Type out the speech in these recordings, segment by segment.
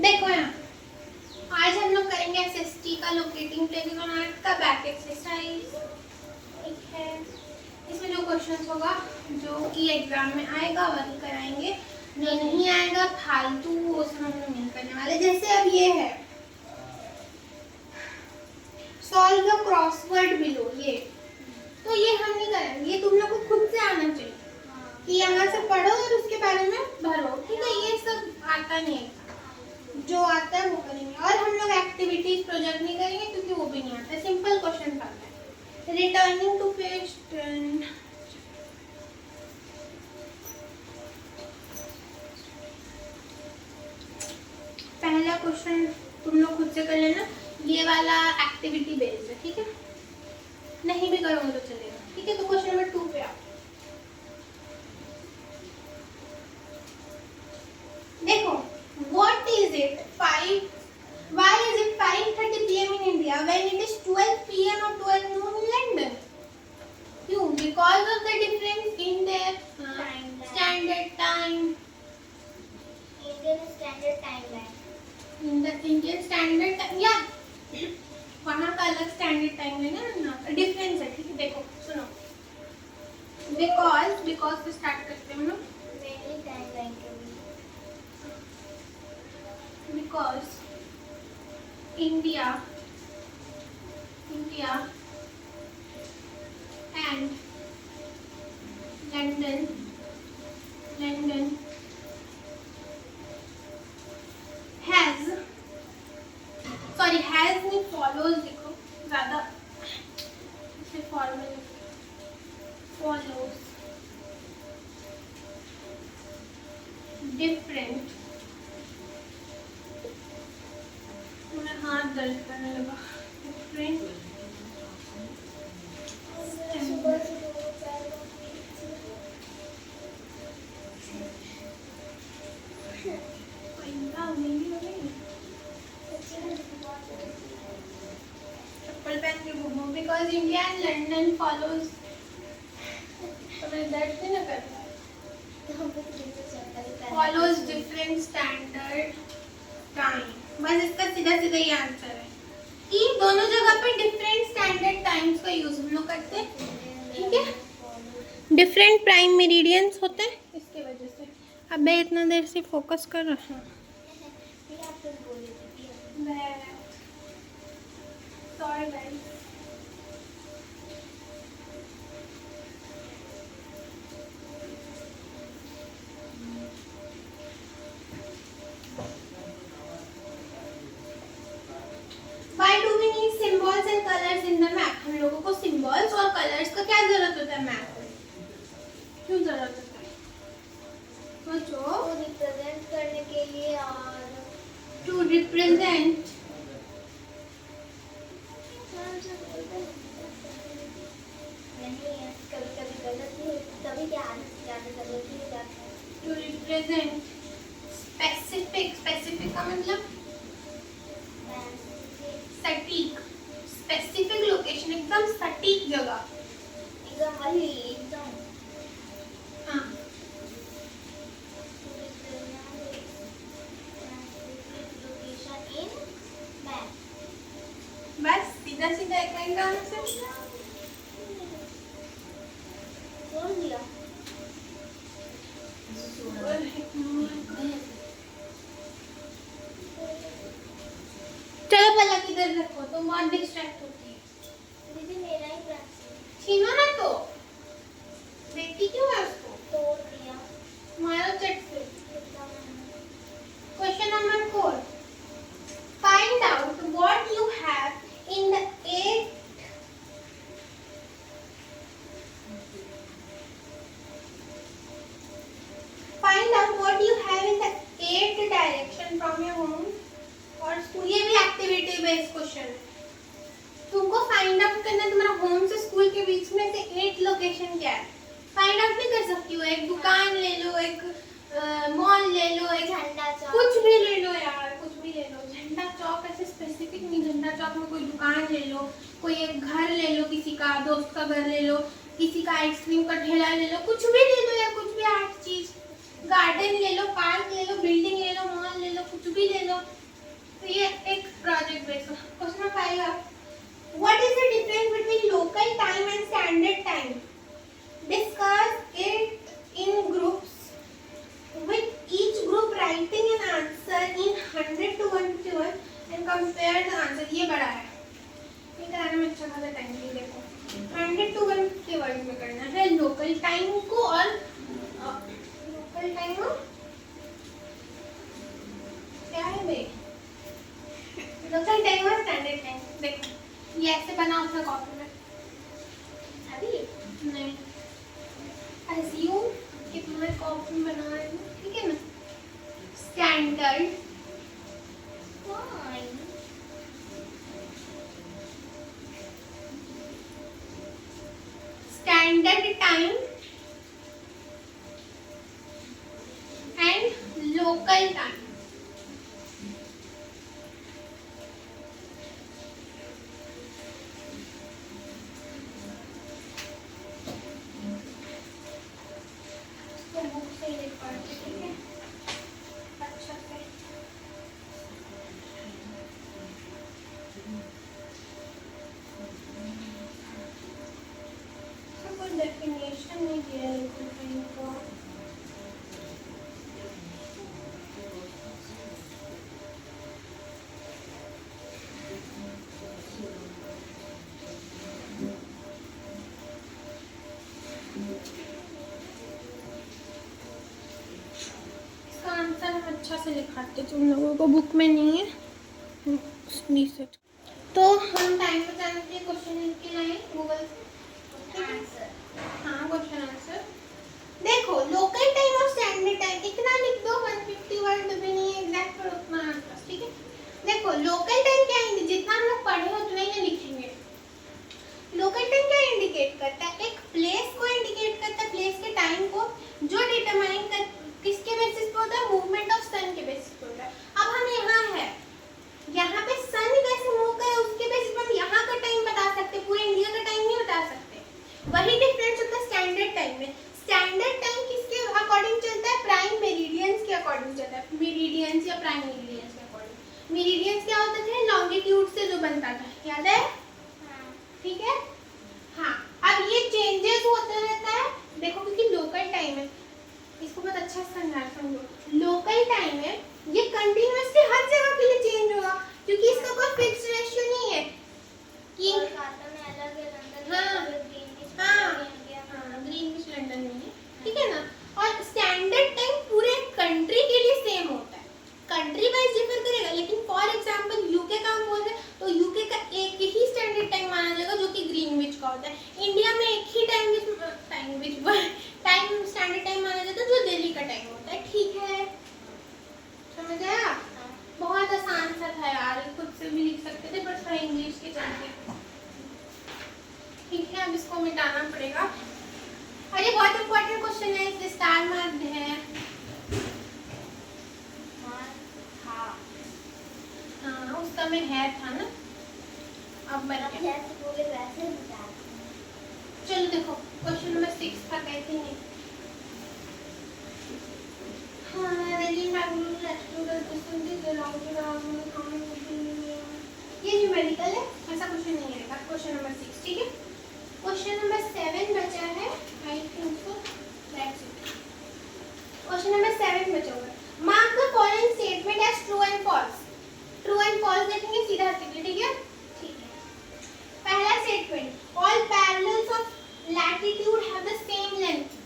देखो यहाँ, आज हम लोग करेंगे एसएसटी का लोकेटिंग प्लेग्राउंड का बैक एक्सरसाइज। ठीक है, इसमें जो क्वेश्चंस होगा जो कि एग्जाम में आएगा वही कराएंगे, जो नहीं आएगा फालतू वो सब हम लोग नहीं करने वाले। जैसे अब ये है, सॉल्व द क्रॉसवर्ड बिलो, ये तो ये हम नहीं करेंगे, ये तुम लोग को खुद से आना चाहिए कि यहाँ से पढ़ो और उसके बारे में भरो। ठीक है, ये सब आता नहीं है, जो आता है वो करेंगे। और हम लोग एक्टिविटीज प्रोजेक्ट नहीं करेंगे क्योंकि वो भी नहीं आता है, सिंपल क्वेश्चन आता है। रिटर्निंग टू पेज 10, पहला क्वेश्चन तुम लोग खुद से कर लेना, ये वाला एक्टिविटी बेस्ड है। ठीक है, नहीं भी करोगे तो चलेगा। ठीक है, तो क्वेश्चन नंबर 2 पे आओ। देखो, what is it 5, why is it 5:30 p.m. in India when it is 12 p.m. or 12 noon in London? क्यों? Because of the difference in their standard time. Indian Standard Timeline. In the Indian standard time, yeah. वहाँ का अलग standard time है ना, difference है। ठीक है, देखो सुनो, बिकॉज से स्टार्ट करते हैं हम लोग। Many timeline के भी. Because India and London has नहीं follows, देखो ज़्यादा इसे फॉर्मल follows different, मेरा हाथ दर्द करने लगा। different सुबह से दोपहर चप्पल पहन के घूमो। Because India and London follows, तुम्हें दर्द नहीं ना करता, फॉलोज डिफरेंट स्टैंडर्ड टाइम। बस इसका सीधा सीधा ही आंसर है कि दोनों जगह पे डिफरेंट स्टैंडर्ड टाइम्स का यूज हम लोग करते हैं। ठीक है, डिफरेंट प्राइम मेरिडियंस होते हैं इसके वजह से। अब मैं इतना देर से फोकस कर रहा हूँ। Sorry guys, Why do we need symbols and colors in the map? हम लोगों को symbols और colors का क्या जरूरत होता है मैप में? क्यों जरूरत होता है? सोचो। को रिप्रेजेंट करने के लिए और To represent नहीं है, कभी कभी गलत ही, कभी ज़्यादा गलत ही हो जाता है. to represent specific का मतलब सटीक, स्पेसिफिक लोकेशन, एकदम सटीक जगह। एकदम वही एकदम. हाँ, लोकेशन इन मैप. बस सीधा सीधा एक लाइन का आंसर। बोल दिया. चलो पलक इधर रखो, तुम बहुत डिस्ट्रैक्ट होती है। दीदी मेरा ही पेंसिल छीनो ना तो, देखती क्यों है उसको? तोड़ दिया. मारो चट से। कितना मैंने. Question number 4. Find out what you have in the 8 from your home और स्कूल, ये भी एक्टिविटी बेस्ड क्वेश्चन है। तुमको फाइंड आउट करना है तुम्हारा होम से स्कूल के बीच में से 8 लोकेशन क्या है। फाइंड आउट नहीं कर सकती हो, एक दुकान ले लो, एक मॉल ले लो, एक झंडा चौक, कुछ भी ले लो यार, कुछ भी ले लो। झंडा चौक ऐसे स्पेसिफिक नहीं, झंडा चौक में कोई दुकान ले लो, कोई एक घर ले लो, किसी का दोस्त का घर ले लो, किसी का आइसक्रीम का ठेला ले लो, कुछ भी ले लो यार, कुछ भी 8 चीज। गार्डन ले लो, पार्क ले लो, बिल्डिंग ले लो, मॉल ले लो, कुछ भी ले लो। तो ये एक project based question 5 What is the difference between local time and standard time? Discuss it in groups, with each group writing an answer in 100 to 151 and compare the answer. ये बड़ा है, ये कराने में अच्छा खासा टाइम भी। देखो 100 to 151 में करना है लोकल टाइम को, और लोकल टाइम क्या है भाई, लोकल टाइम और स्टैंडर्ड टाइम। देखो ये ऐसे बनाओ अपना कॉपी में, अभी नहीं अज्यूम कि तुम्हारे कॉपी में बना रहे हो, ठीक है ना। Standard standard time and local time. Book से लिख पढ़ते, ठीक है, अच्छा से। कोई डेफिनेशन नहीं दिया है इनको। आंसर हम अच्छा से लिखाते, तुम लोगों को बुक में नहीं है। तो हम टाइम बचाने के लिए क्वेश्चन लिख के लाए गूगल से, आंसर। हाँ क्वेश्चन आंसर। देखो लोकल टाइम और स्टैंडर्ड टाइम इतना लिख दो, 150 वर्ड भी नहीं है एग्जैक्ट, पर उतना आंसर, ठीक है। देखो लोकल टाइम क्या है, जितना हम लोग पढ़े उतना ही लिखेंगे। लोकल टाइम क्या इंडिकेट करता है, एक प्लेस को इंडिकेट करता है, प्लेस के टाइम को, जो डिटरमाइन कर किसके बेसिस पे होता है, मूवमेंट ऑफ सन के बेसिस पे होता है। अब हम यहाँ है, यहाँ पे सन कैसे मूव करे उसके बेसिस पे हम यहाँ का टाइम बता सकते, पूरे इंडिया का टाइम नहीं बता सकते। वही डिफरेंस होता है स्टैंडर्ड टाइम में। स्टैंडर्ड टाइम किसके अकॉर्डिंग चलता है, प्राइम मेरिडियंस के अकॉर्डिंग चलता है, मेरिडियंस या प्राइम मेरिडियंस के अकॉर्डिंग। मेरिडियंस क्या होता था, लॉन्गिट्यूड से जो बनता था, याद है, ठीक है। हाँ अब ये चेंजेस होता रहता है, देखो क्योंकि लोकल टाइम है, इसको बहुत अच्छा समझो। लोकल टाइम है, ये कंटिन्यूअसली हर जगह के लिए चेंज होगा, क्योंकि इसका कोई फिक्स रेशियो नहीं है कि कोलकाता में अलग है, लंदन में हाँ, अलग है, ग्रीनविच में हाँ, अलग है, इंडिया में हाँ, ग्रीनविच लंदन में है, ठीक है ना। और स्टैंडर्ड टाइम पूरे कंट्री के लिए सेम होता है, कंट्री वाइज डिफर करेगा, लेकिन फॉर एग्जांपल यूके का हम बोल रहे हैं तो यूके का एक ही स्टैंडर्ड टाइम माना जाएगा जो कि ग्रीनविच का होता है। इंडिया में एक ही टाइम स्टैंडर्ड टाइम माना जाता है जो दिल्ली का टाइम होता है, ठीक है, समझ आया। बहुत आसान सा था यार, खुद से भी लिख सकते थे, पर थोड़ा इंग्लिश के चलते, ठीक है। अब इसको मिटाना पड़ेगा। अरे बहुत इंपॉर्टेंट क्वेश्चन है, इसलिए स्टार मार्क है। हाँ उस समय है था ना, अब बन गया। चलो देखो क्वेश्चन नंबर 6 था, कहते हैं ये न्यूमेरिकल है, ऐसा क्वेश्चन नहीं आएगा। क्वेश्चन नंबर 6, ठीक है। क्वेश्चन नंबर 7 बचा है, I think so that's it. Question number 7 बचा हुआ है। Mark the following statement as true and false. True and false देखेंगे सीधा हटेंगे, ठीक है, ठीक है। पहला statement, all parallels of latitude have the same length.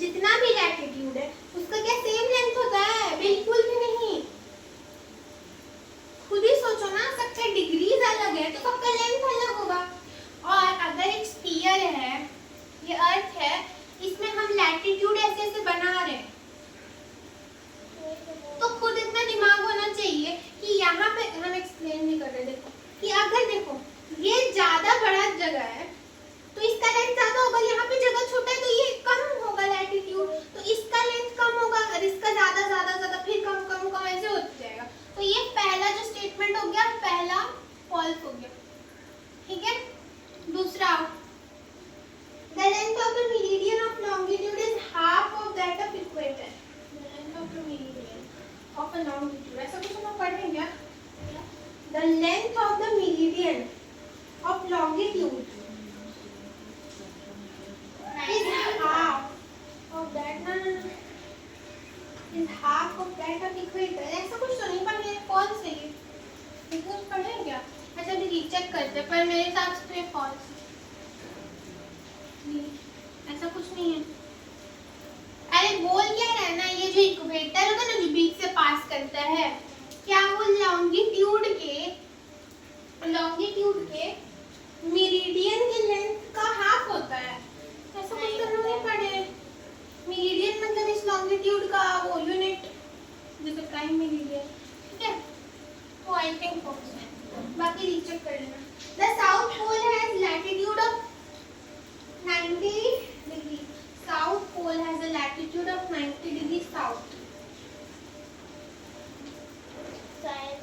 जितना भी लैटिट्यूड है उसका क्या सेम लेंथ होता है, बिल्कुल भी नहीं। खुद ही सोचो ना, सबका डिग्रीज अलग है तो सबका लेंथ अलग होगा। और अगर एक स्फीयर है, ये अर्थ है, इसमें हम लैटिट्यूड ऐसे ऐसे बना रहे हैं, The length of the meridian of longitude is half of that of equator. The length of the meridian of a longitude. ऐसा कुछ हम पढ़ेंगे क्या? The length of the meridian of longitude is half of that. No. Is half of that of equator. ऐसा कुछ तो नहीं पढ़े. कौन से ये? कुछ पढ़ेंगे क्या? अच्छा भी रीचेक करते पर मेरे हिसाब से तो ये false है. ऐसा कुछ नहीं है. अरे बोल क्या रहा है ना, ये जो इक्वेटर होता है ना जो बीच से पास करता है, क्या वो लॉन्गिट्यूड के मेरिडियन की लेंथ का हाफ होता है? ऐसा कुछ तो नहीं पढ़े. मेरिडियन मतलब इस लॉन्गिट्यूड का वो यूनिट जैसे प्राइम मेरिडियन. ठीक है, तो आई थिंक फॉल्स है. बाकी रीचेक कर लेना. The south pole has latitude of 90 degree. South pole has a latitude of 90 degrees south. शायद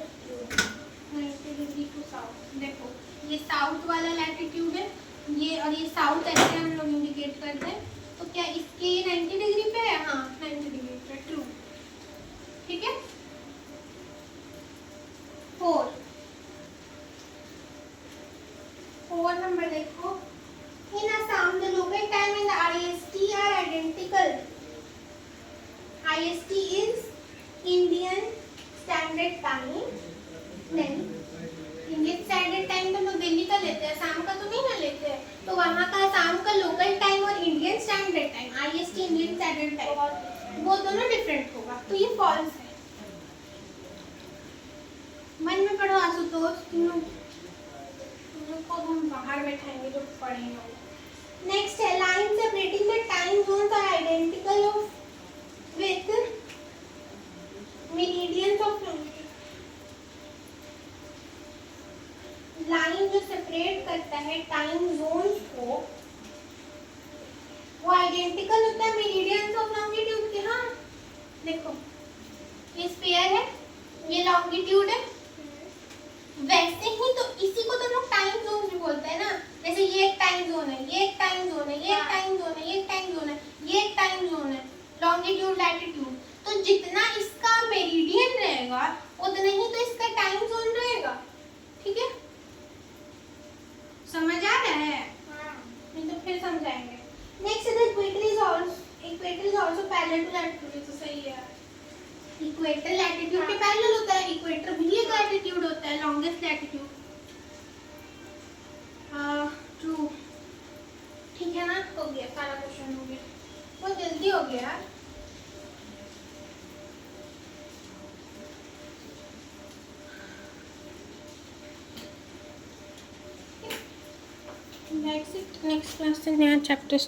90 डिग्री टू साउथ. देखो ये साउथ वाला लैटिट्यूड है, ये और ये साउथ ऐसे हम लोग इंडिकेट करते हैं. तो क्या इसके 90 डिग्री पे है? हाँ 90 डिग्री पे. ट्रू. ठीक है. 4 नंबर देखो. In Assam, the local time and the IST are identical. IST is Indian Standard Time. नहीं, Indian Standard Time तो लोग दिल्ली का लेते हैं, असम का तो नहीं ना लेते हैं. तो वहाँ का असम का लोकल टाइम और Indian standard time, IST Indian standard time, वो दोनों डिफरेंट होगा. तो ये फॉल्स है. मन में पढ़ो आशुतोष. तुम लोग को हम बाहर बैठाएंगे जो पढ़ेंगे. नेक्स्ट है line separating the time zones are identical of with meridians of longitude. Line जो सेपरेट करता है टाइम जोन्स को वो आइडेंटिकल होता है मेरिडियंस ऑफ लॉन्गिट्यूड के. हाँ देखो ये स्फीयर है, ये लॉन्गिट्यूड है. वैसे ही तो इसी को तो लोग टाइम जोन भी बोलते हैं ना. जैसे ये एक टाइम जोन है, ये एक टाइम जोन है, ये एक टाइम जोन है, ये एक टाइम जोन है, ये एक टाइम जोन है. Longitude latitude. तो जितना इसका मेरिडियन रहेगा उतना ही तो इसका टाइम जोन रहेगा. ठीक है, समझ आ रहा है? नहीं तो फिर समझाएंगे. Next the equator is also parallel to latitude. तो सही है. इक्वेटर लैटिट्यूड के पैरेलल होता है. इक्वेटर भी एक लैटिट्यूड होता है, लॉन्गेस्ट लैटिट्यूड. ट्रू. ठीक है ना. हो गया सारा क्वेश्चन हो गया. बहुत जल्दी हो गया यार. नेक्स्ट क्लास से नया चैप्टर